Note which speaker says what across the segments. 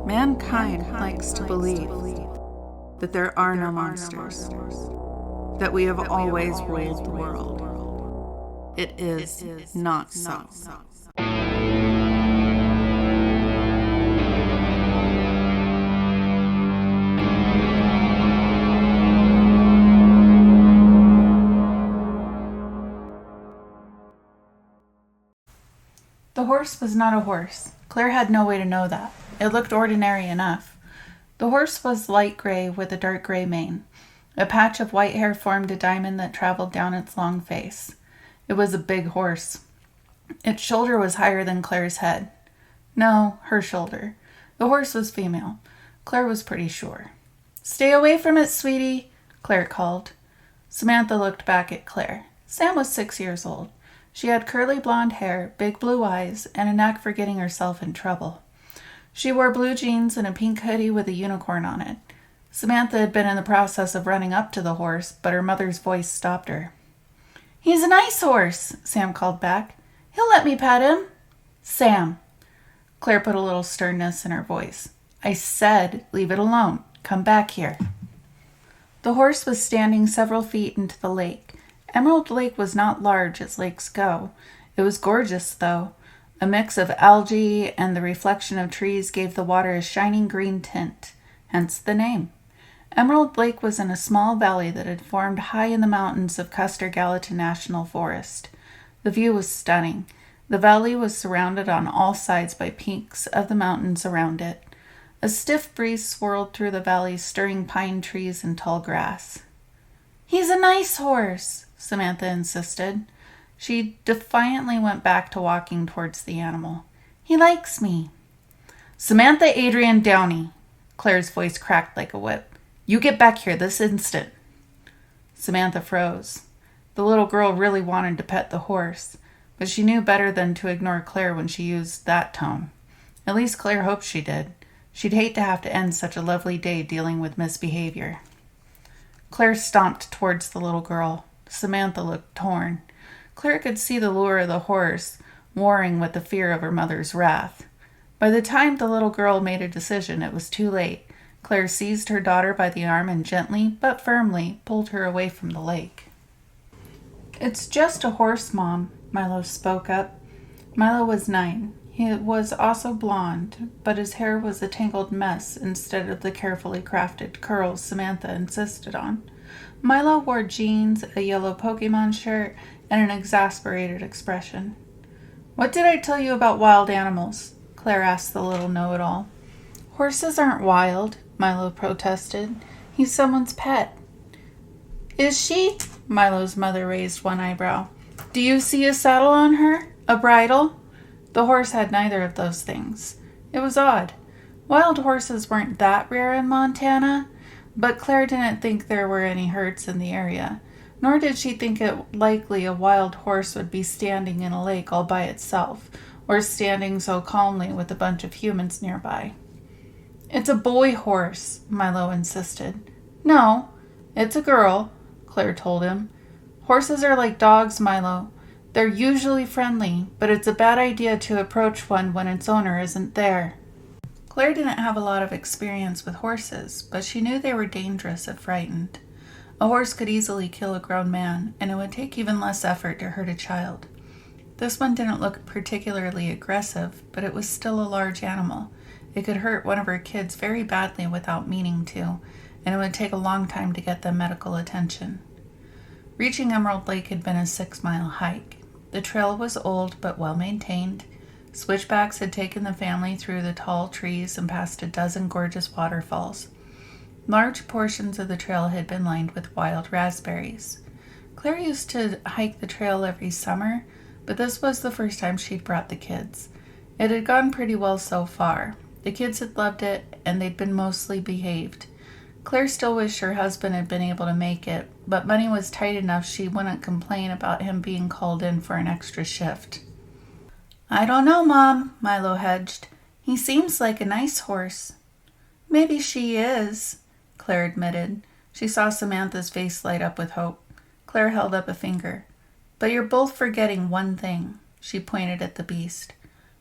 Speaker 1: Mankind likes to believe that there are no monsters, that we have always ruled the world. It is not so.
Speaker 2: The horse was not a horse. Claire had no way to know that. It looked ordinary enough. The horse was light gray with a dark gray mane. A patch of white hair formed a diamond that traveled down its long face. It was a big horse. Its shoulder was higher than Claire's head. No, her shoulder. The horse was female. Claire was pretty sure. "Stay away from it, sweetie," Claire called. Samantha looked back at Claire. Sam was 6 years old. She had curly blonde hair, big blue eyes, and a knack for getting herself in trouble. She wore blue jeans and a pink hoodie with a unicorn on it. Samantha had been in the process of running up to the horse, but her mother's voice stopped her. "He's a nice horse," Sam called back. "He'll let me pet him." "Sam." Claire put a little sternness in her voice. "I said leave it alone. Come back here." The horse was standing several feet into the lake. Emerald Lake was not large as lakes go. It was gorgeous, though. A mix of algae and the reflection of trees gave the water a shining green tint, hence the name. Emerald Lake was in a small valley that had formed high in the mountains of Custer-Gallatin National Forest. The view was stunning. The valley was surrounded on all sides by peaks of the mountains around it. A stiff breeze swirled through the valley, stirring pine trees and tall grass. "He's a nice horse," Samantha insisted. She defiantly went back to walking towards the animal. "He likes me." "Samantha Adrian Downey," Claire's voice cracked like a whip. "You get back here this instant." Samantha froze. The little girl really wanted to pet the horse, but she knew better than to ignore Claire when she used that tone. At least Claire hoped she did. She'd hate to have to end such a lovely day dealing with misbehavior. Claire stomped towards the little girl. Samantha looked torn. Claire could see the lure of the horse warring with the fear of her mother's wrath. By the time the little girl made a decision, it was too late. Claire seized her daughter by the arm and gently, but firmly, pulled her away from the lake. "It's just a horse, Mom," Milo spoke up. Milo was 9. He was also blonde, but his hair was a tangled mess instead of the carefully crafted curls Samantha insisted on. Milo wore jeans, a yellow Pokemon shirt, and an exasperated expression. "What did I tell you about wild animals?" Claire asked the little know-it-all. "Horses aren't wild," Milo protested. "He's someone's pet." "Is she?" Milo's mother raised one eyebrow. "Do you see a saddle on her? A bridle?" The horse had neither of those things. It was odd. Wild horses weren't that rare in Montana, but Claire didn't think there were any herds in the area, nor did she think it likely a wild horse would be standing in a lake all by itself, or standing so calmly with a bunch of humans nearby. "It's a boy horse," Milo insisted. "No, it's a girl," Claire told him. "Horses are like dogs, Milo. They're usually friendly, but it's a bad idea to approach one when its owner isn't there." Claire didn't have a lot of experience with horses, but she knew they were dangerous if frightened. A horse could easily kill a grown man, and it would take even less effort to hurt a child. This one didn't look particularly aggressive, but it was still a large animal. It could hurt one of her kids very badly without meaning to, and it would take a long time to get them medical attention. Reaching Emerald Lake had been a 6-mile hike. The trail was old but well-maintained. Switchbacks had taken the family through the tall trees and past a dozen gorgeous waterfalls. Large portions of the trail had been lined with wild raspberries. Claire used to hike the trail every summer, but this was the first time she'd brought the kids. It had gone pretty well so far. The kids had loved it, and they'd been mostly behaved. Claire still wished her husband had been able to make it, but money was tight enough she wouldn't complain about him being called in for an extra shift. "I don't know, Mom," Milo hedged. "He seems like a nice horse." "Maybe she is," Claire admitted. She saw Samantha's face light up with hope. Claire held up a finger. "But you're both forgetting one thing." She pointed at the beast.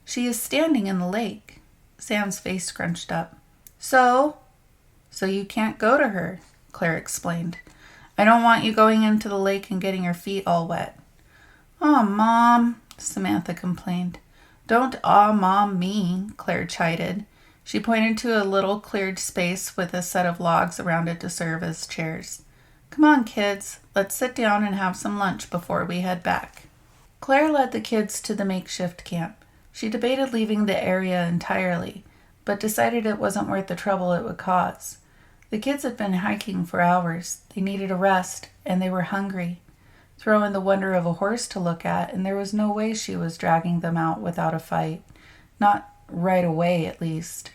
Speaker 2: "She is standing in the lake." Sam's face scrunched up. So you can't go to her, Claire explained. I don't want you going into the lake and getting your feet all wet. Aw, Mom, Samantha complained. Don't aw, Mom me, Claire chided. She pointed to a little cleared space with a set of logs around it to serve as chairs. Come on, kids. Let's sit down and have some lunch before we head back. Claire led the kids to the makeshift camp. She debated leaving the area entirely, but decided it wasn't worth the trouble it would cause. The kids had been hiking for hours. They needed a rest, and they were hungry. Throw in the wonder of a horse to look at, and there was no way she was dragging them out without a fight. Not right away, at least.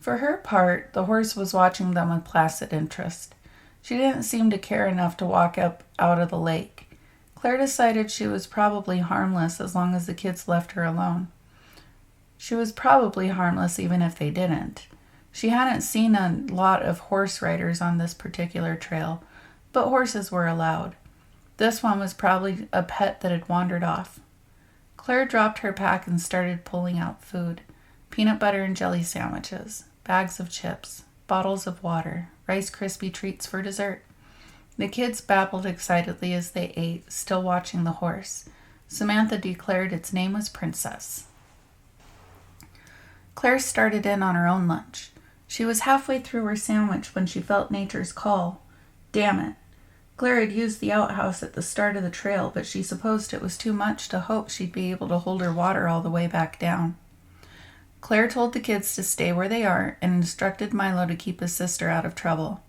Speaker 2: For her part, the horse was watching them with placid interest. She didn't seem to care enough to walk up out of the lake. Claire decided she was probably harmless as long as the kids left her alone. She was probably harmless even if they didn't. She hadn't seen a lot of horse riders on this particular trail, but horses were allowed. This one was probably a pet that had wandered off. Claire dropped her pack and started pulling out food. Peanut butter and jelly sandwiches, bags of chips, bottles of water, Rice Krispie treats for dessert. The kids babbled excitedly as they ate, still watching the horse. Samantha declared its name was Princess. Claire started in on her own lunch. She was halfway through her sandwich when she felt nature's call. Damn it. Claire had used the outhouse at the start of the trail, but she supposed it was too much to hope she'd be able to hold her water all the way back down. Claire told the kids to stay where they are and instructed Milo to keep his sister out of trouble.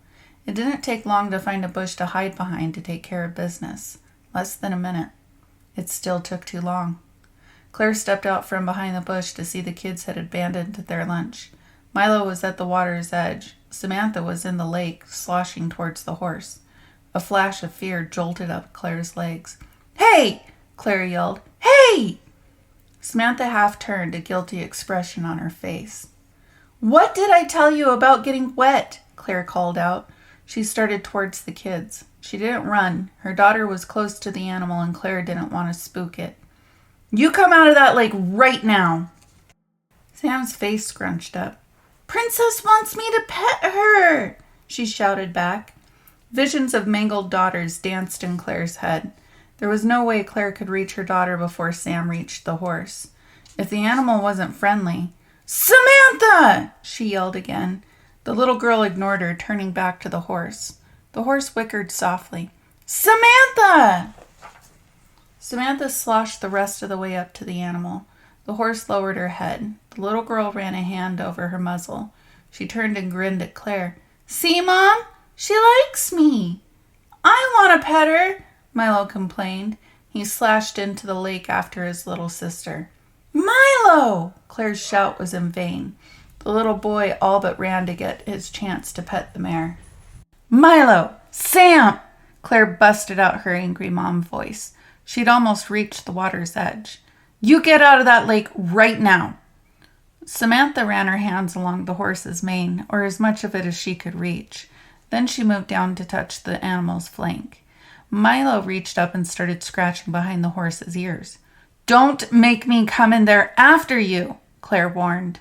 Speaker 2: It didn't take long to find a bush to hide behind to take care of business. Less than a minute. It still took too long. Claire stepped out from behind the bush to see the kids had abandoned their lunch. Milo was at the water's edge. Samantha was in the lake, sloshing towards the horse. A flash of fear jolted up Claire's legs. Hey! Claire yelled. Hey! Samantha half turned, a guilty expression on her face. What did I tell you about getting wet? Claire called out. She started towards the kids. She didn't run. Her daughter was close to the animal and Claire didn't want to spook it. You come out of that lake right now. Sam's face scrunched up. Princess wants me to pet her, she shouted back. Visions of mangled daughters danced in Claire's head. There was no way Claire could reach her daughter before Sam reached the horse. If the animal wasn't friendly... Samantha! She yelled again. The little girl ignored her, turning back to the horse. The horse whickered softly. Samantha! Samantha sloshed the rest of the way up to the animal. The horse lowered her head. The little girl ran a hand over her muzzle. She turned and grinned at Claire. See, Mom? She likes me. I want to pet her, Milo complained. He slashed into the lake after his little sister. Milo! Claire's shout was in vain. The little boy all but ran to get his chance to pet the mare. Milo! Sam! Claire busted out her angry mom voice. She'd almost reached the water's edge. You get out of that lake right now. Samantha ran her hands along the horse's mane, or as much of it as she could reach. Then she moved down to touch the animal's flank. Milo reached up and started scratching behind the horse's ears. Don't make me come in there after you, Claire warned.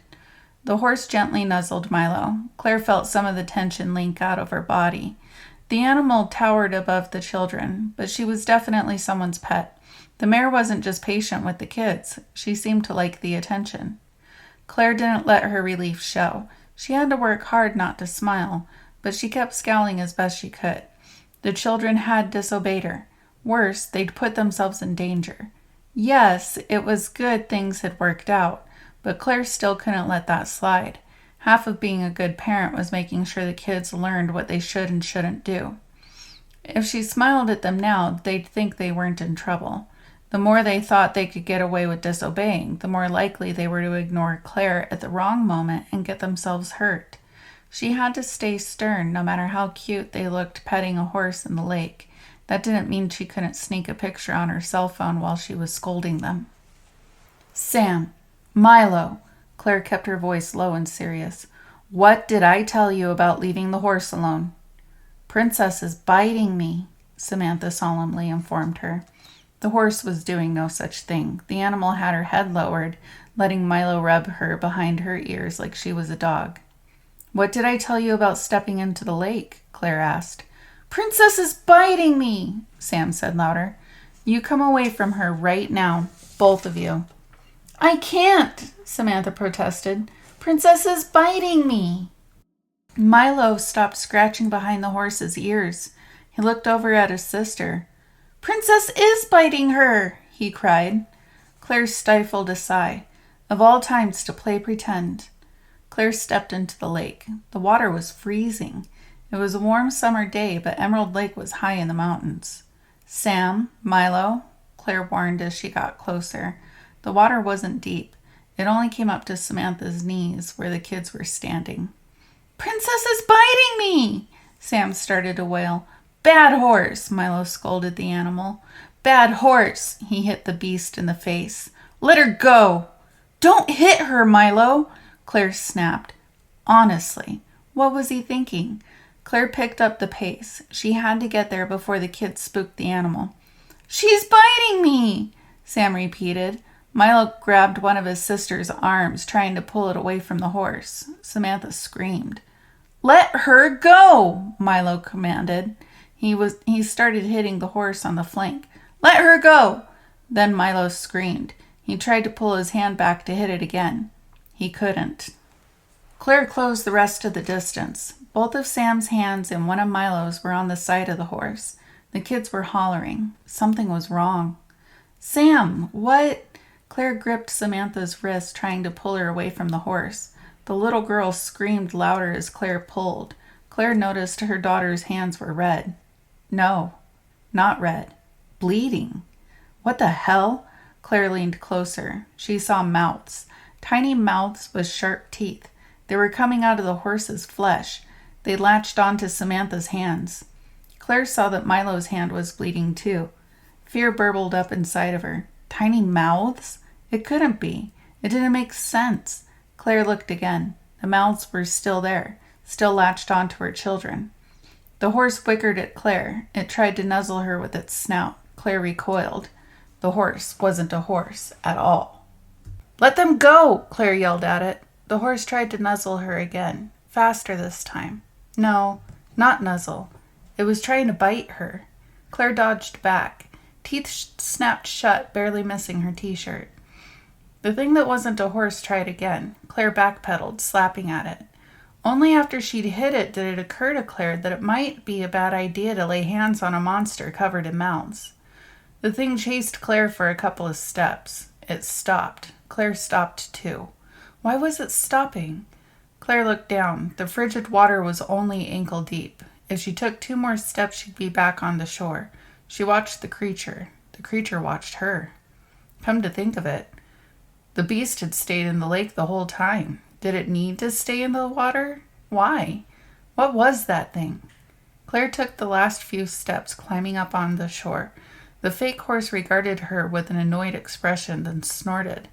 Speaker 2: The horse gently nuzzled Milo. Claire felt some of the tension leak out of her body. The animal towered above the children, but she was definitely someone's pet. The mare wasn't just patient with the kids. She seemed to like the attention. Claire didn't let her relief show. She had to work hard not to smile, but she kept scowling as best she could. The children had disobeyed her. Worse, they'd put themselves in danger. Yes, it was good things had worked out, but Claire still couldn't let that slide. Half of being a good parent was making sure the kids learned what they should and shouldn't do. If she smiled at them now, they'd think they weren't in trouble. The more they thought they could get away with disobeying, the more likely they were to ignore Claire at the wrong moment and get themselves hurt. She had to stay stern no matter how cute they looked petting a horse in the lake. That didn't mean she couldn't sneak a picture on her cell phone while she was scolding them. Sam, Milo, Claire kept her voice low and serious. What did I tell you about leaving the horse alone? Princess is biting me, Samantha solemnly informed her. The horse was doing no such thing. The animal had her head lowered, letting Milo rub her behind her ears like she was a dog. "What did I tell you about stepping into the lake?" Claire asked. "Princess is biting me," Sam said louder. "You come away from her right now, both of you." "I can't," Samantha protested. "Princess is biting me." Milo stopped scratching behind the horse's ears. He looked over at his sister. "Princess is biting her," he cried. Claire stifled a sigh. Of all times to play pretend. Claire stepped into the lake. The water was freezing. It was a warm summer day, but Emerald Lake was high in the mountains. "Sam, Milo," Claire warned as she got closer. The water wasn't deep. It only came up to Samantha's knees, where the kids were standing. "Princess is biting me!" Sam started to wail. "Bad horse!" Milo scolded the animal. "Bad horse!" He hit the beast in the face. "Let her go!" "Don't hit her, Milo!" Claire snapped. Honestly, what was he thinking? Claire picked up the pace. She had to get there before the kids spooked the animal. "She's biting me!" Sam repeated. Milo grabbed one of his sister's arms, trying to pull it away from the horse. Samantha screamed. "Let her go!" Milo commanded. He started hitting the horse on the flank. "Let her go!" Then Milo screamed. He tried to pull his hand back to hit it again. He couldn't. Claire closed the rest of the distance. Both of Sam's hands and one of Milo's were on the side of the horse. The kids were hollering. Something was wrong. "Sam, what?" Claire gripped Samantha's wrist, trying to pull her away from the horse. The little girl screamed louder as Claire pulled. Claire noticed her daughter's hands were red. No, not red. Bleeding. What the hell? Claire leaned closer. She saw mouths. Tiny mouths with sharp teeth. They were coming out of the horse's flesh. They latched onto Samantha's hands. Claire saw that Milo's hand was bleeding too. Fear burbled up inside of her. Tiny mouths? It couldn't be. It didn't make sense. Claire looked again. The mouths were still there, still latched onto her children. The horse whickered at Claire. It tried to nuzzle her with its snout. Claire recoiled. The horse wasn't a horse at all. "Let them go!" Claire yelled at it. The horse tried to nuzzle her again, faster this time. No, not nuzzle. It was trying to bite her. Claire dodged back. Teeth snapped shut, barely missing her t-shirt. The thing that wasn't a horse tried again. Claire backpedaled, slapping at it. Only after she'd hit it did it occur to Claire that it might be a bad idea to lay hands on a monster covered in mouths. The thing chased Claire for a couple of steps. It stopped. Claire stopped too. Why was it stopping? Claire looked down. The frigid water was only ankle deep. If she took 2 more steps, she'd be back on the shore. She watched the creature. The creature watched her. Come to think of it, the beast had stayed in the lake the whole time. Did it need to stay in the water? Why? What was that thing? Claire took the last few steps, climbing up on the shore. The fake horse regarded her with an annoyed expression, then snorted.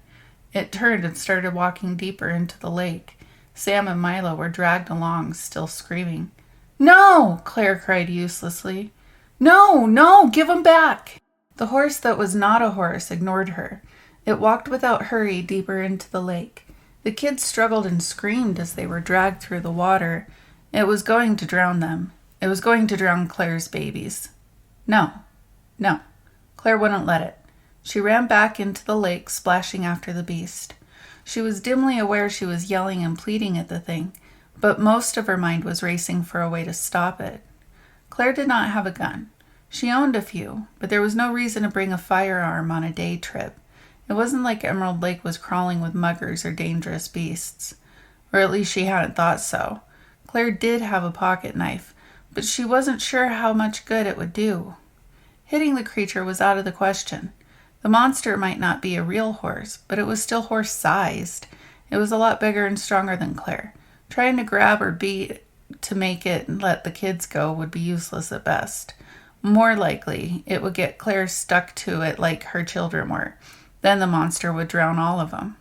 Speaker 2: It turned and started walking deeper into the lake. Sam and Milo were dragged along, still screaming. "No!" Claire cried uselessly. "No, no, give him back!" The horse that was not a horse ignored her. It walked without hurry deeper into the lake. The kids struggled and screamed as they were dragged through the water. It was going to drown them. It was going to drown Claire's babies. No. Claire wouldn't let it. She ran back into the lake, splashing after the beast. She was dimly aware she was yelling and pleading at the thing, but most of her mind was racing for a way to stop it. Claire did not have a gun. She owned a few, but there was no reason to bring a firearm on a day trip. It wasn't like Emerald Lake was crawling with muggers or dangerous beasts. Or at least she hadn't thought so. Claire did have a pocket knife, but she wasn't sure how much good it would do. Hitting the creature was out of the question. The monster might not be a real horse, but it was still horse-sized. It was a lot bigger and stronger than Claire. Trying to grab or beat to make it and let the kids go would be useless at best. More likely, it would get Claire stuck to it like her children were. Then the monster would drown all of them.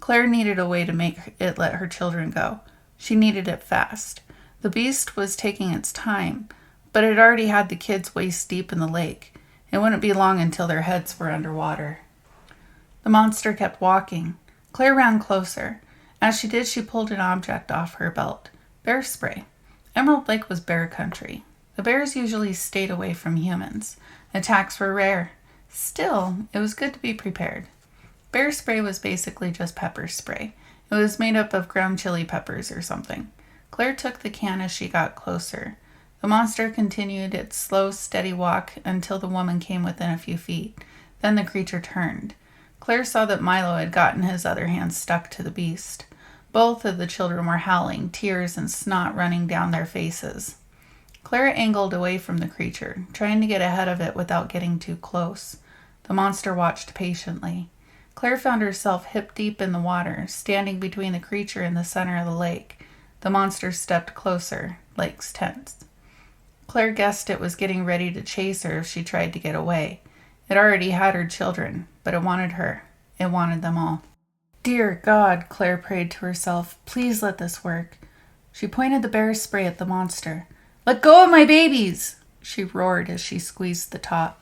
Speaker 2: Claire needed a way to make it let her children go. She needed it fast. The beast was taking its time, but it already had the kids waist deep in the lake. It wouldn't be long until their heads were underwater. The monster kept walking. Claire ran closer. As she did, she pulled an object off her belt. Bear spray. Emerald Lake was bear country. The bears usually stayed away from humans. Attacks were rare. Still, it was good to be prepared. Bear spray was basically just pepper spray. It was made up of ground chili peppers or something. Claire took the can as she got closer. The monster continued its slow, steady walk until the woman came within a few feet. Then the creature turned. Claire saw that Milo had gotten his other hand stuck to the beast. Both of the children were howling, tears and snot running down their faces. Claire angled away from the creature, trying to get ahead of it without getting too close. The monster watched patiently. Claire found herself hip-deep in the water, standing between the creature and the center of the lake. The monster stepped closer, legs tense. Claire guessed it was getting ready to chase her if she tried to get away. It already had her children, but it wanted her. It wanted them all. "Dear God," Claire prayed to herself, "please let this work." She pointed the bear spray at the monster. "Let go of my babies!" she roared as she squeezed the top.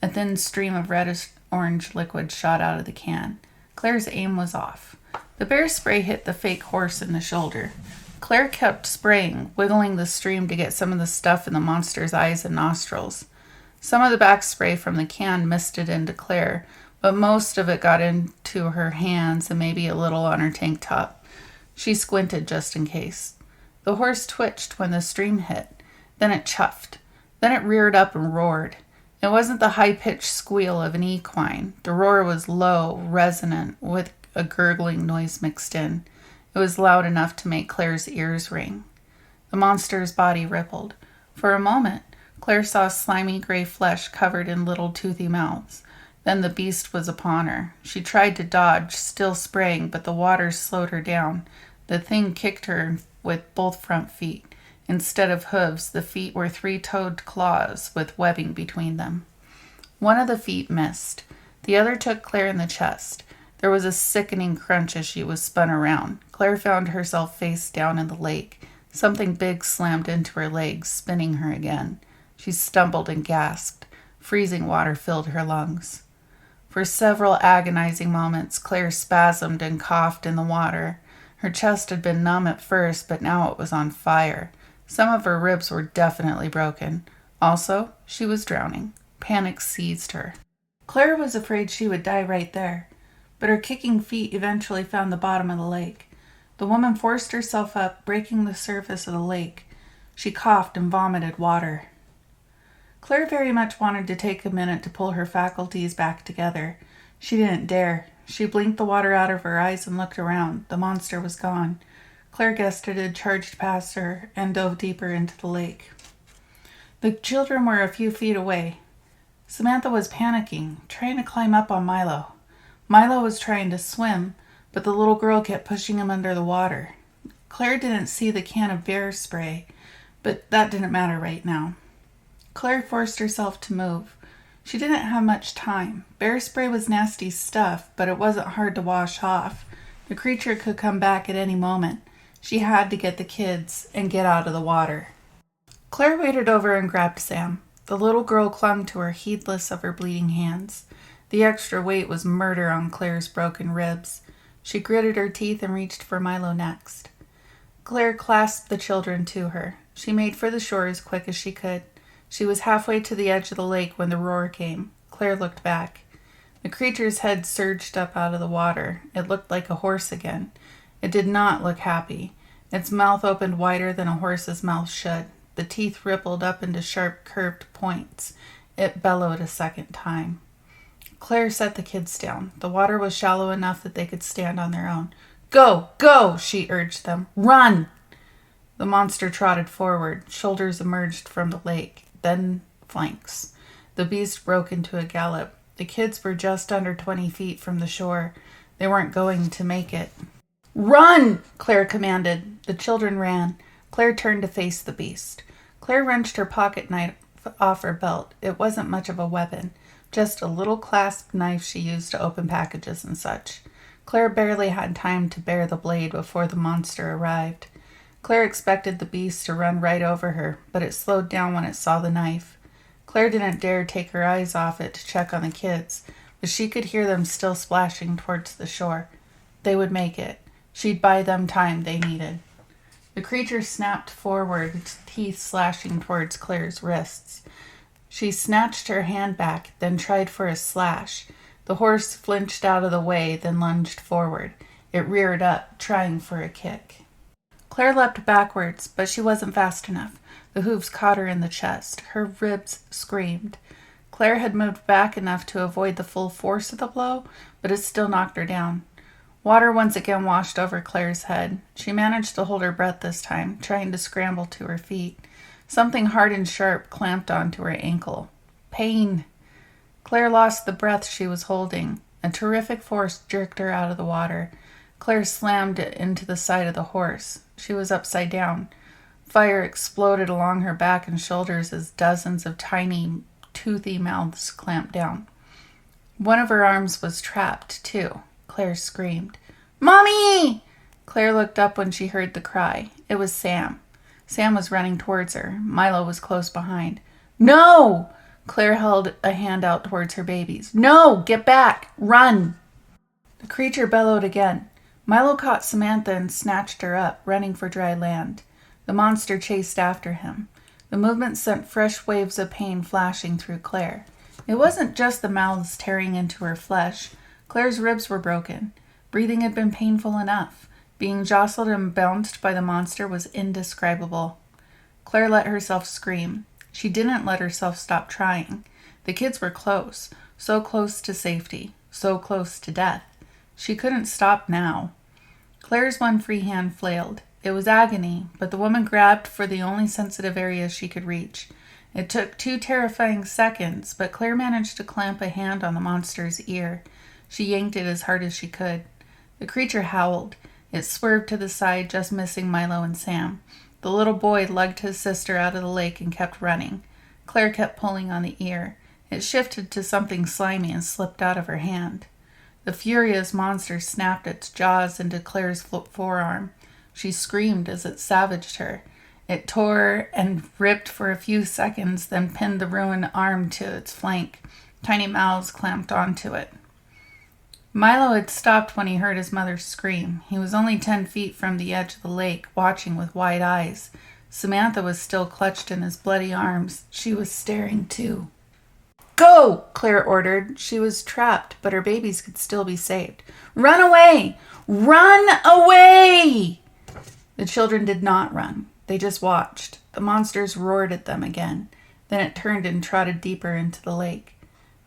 Speaker 2: A thin stream of reddish-orange liquid shot out of the can. Claire's aim was off. The bear spray hit the fake horse in the shoulder. Claire kept spraying, wiggling the stream to get some of the stuff in the monster's eyes and nostrils. Some of the back spray from the can misted into Claire, but most of it got into her hands and maybe a little on her tank top. She squinted just in case. The horse twitched when the stream hit. Then it chuffed. Then it reared up and roared. It wasn't the high-pitched squeal of an equine. The roar was low, resonant, with a gurgling noise mixed in. It was loud enough to make Claire's ears ring. The monster's body rippled. For a moment, Claire saw slimy gray flesh covered in little toothy mouths. Then the beast was upon her. She tried to dodge, still spraying, but the water slowed her down. The thing kicked her with both front feet. Instead of hooves, the feet were three-toed claws with webbing between them. One of the feet missed. The other took Claire in the chest. There was a sickening crunch as she was spun around. Claire found herself face down in the lake. Something big slammed into her legs, spinning her again. She stumbled and gasped. Freezing water filled her lungs. For several agonizing moments, Claire spasmed and coughed in the water. Her chest had been numb at first, but now it was on fire. Some of her ribs were definitely broken. Also, she was drowning. Panic seized her. Claire was afraid she would die right there, but her kicking feet eventually found the bottom of the lake. The woman forced herself up, breaking the surface of the lake. She coughed and vomited water. Claire very much wanted to take a minute to pull her faculties back together. She didn't dare. She blinked the water out of her eyes and looked around. The monster was gone. Claire guessed it had charged past her and dove deeper into the lake. The children were a few feet away. Samantha was panicking, trying to climb up on Milo. Milo was trying to swim, but the little girl kept pushing him under the water. Claire didn't see the can of bear spray, but that didn't matter right now. Claire forced herself to move. She didn't have much time. Bear spray was nasty stuff, but it wasn't hard to wash off. The creature could come back at any moment. She had to get the kids and get out of the water. Claire waded over and grabbed Sam. The little girl clung to her, heedless of her bleeding hands. The extra weight was murder on Claire's broken ribs. She gritted her teeth and reached for Milo next. Claire clasped the children to her. She made for the shore as quick as she could. She was halfway to the edge of the lake when the roar came. Claire looked back. The creature's head surged up out of the water. It looked like a horse again. It did not look happy. Its mouth opened wider than a horse's mouth should. The teeth rippled up into sharp, curved points. It bellowed a second time. Claire set the kids down. The water was shallow enough that they could stand on their own. "Go! Go!" she urged them. "Run!" The monster trotted forward. Shoulders emerged from the lake, then flanks. The beast broke into a gallop. The kids were just under 20 feet from the shore. They weren't going to make it. "Run!" Claire commanded. The children ran. Claire turned to face the beast. Claire wrenched her pocket knife off her belt. It wasn't much of a weapon, just a little clasp knife she used to open packages and such. Claire barely had time to bare the blade before the monster arrived. Claire expected the beast to run right over her, but it slowed down when it saw the knife. Claire didn't dare take her eyes off it to check on the kids, but she could hear them still splashing towards the shore. They would make it. She'd buy them time they needed. The creature snapped forward, its teeth slashing towards Claire's wrists. She snatched her hand back, then tried for a slash. The horse flinched out of the way, then lunged forward. It reared up, trying for a kick. Claire leapt backwards, but she wasn't fast enough. The hooves caught her in the chest. Her ribs screamed. Claire had moved back enough to avoid the full force of the blow, but it still knocked her down. Water once again washed over Claire's head. She managed to hold her breath this time, trying to scramble to her feet. Something hard and sharp clamped onto her ankle. Pain. Claire lost the breath she was holding. A terrific force jerked her out of the water. Claire slammed it into the side of the horse. She was upside down. Fire exploded along her back and shoulders as dozens of tiny, toothy mouths clamped down. One of her arms was trapped, too. Claire screamed. "Mommy!" Claire looked up when she heard the cry. It was Sam. Sam was running towards her. Milo was close behind. "No!" Claire held a hand out towards her babies. "No! Get back! Run!" The creature bellowed again. Milo caught Samantha and snatched her up, running for dry land. The monster chased after him. The movement sent fresh waves of pain flashing through Claire. It wasn't just the mouths tearing into her flesh. Claire's ribs were broken. Breathing had been painful enough. Being jostled and bounced by the monster was indescribable. Claire let herself scream. She didn't let herself stop trying. The kids were close, so close to safety, so close to death. She couldn't stop now. Claire's one free hand flailed. It was agony, but the woman grabbed for the only sensitive area she could reach. It took 2 terrifying seconds, but Claire managed to clamp a hand on the monster's ear. She yanked it as hard as she could. The creature howled. It swerved to the side, just missing Milo and Sam. The little boy lugged his sister out of the lake and kept running. Claire kept pulling on the ear. It shifted to something slimy and slipped out of her hand. The furious monster snapped its jaws into Claire's forearm. She screamed as it savaged her. It tore and ripped for a few seconds, then pinned the ruined arm to its flank. Tiny mouths clamped onto it. Milo had stopped when he heard his mother scream. He was only 10 feet from the edge of the lake, watching with wide eyes. Samantha was still clutched in his bloody arms. She was staring too. "Go!" Claire ordered. She was trapped, but her babies could still be saved. "Run away! Run away!" The children did not run. They just watched. The monsters roared at them again. Then it turned and trotted deeper into the lake.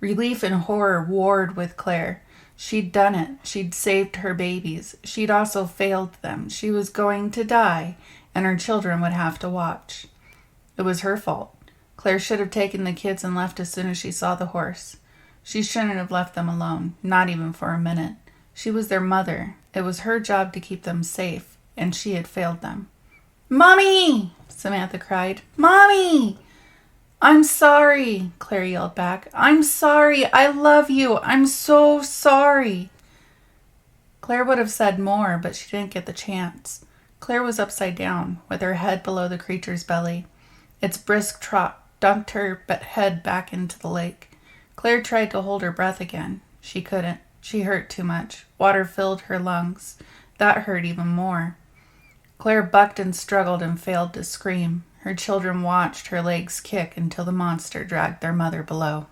Speaker 2: Relief and horror warred with Claire. She'd done it. She'd saved her babies. She'd also failed them. She was going to die, and her children would have to watch. It was her fault. Claire should have taken the kids and left as soon as she saw the horse. She shouldn't have left them alone, not even for a minute. She was their mother. It was her job to keep them safe, and she had failed them. "Mommy!" Samantha cried. "Mommy!" "I'm sorry," Claire yelled back. "I'm sorry. I love you. I'm so sorry." Claire would have said more, but she didn't get the chance. Claire was upside down, with her head below the creature's belly. Its brisk trot dunked her head back into the lake. Claire tried to hold her breath again. She couldn't. She hurt too much. Water filled her lungs. That hurt even more. Claire bucked and struggled and failed to scream. Her children watched her legs kick until the monster dragged their mother below.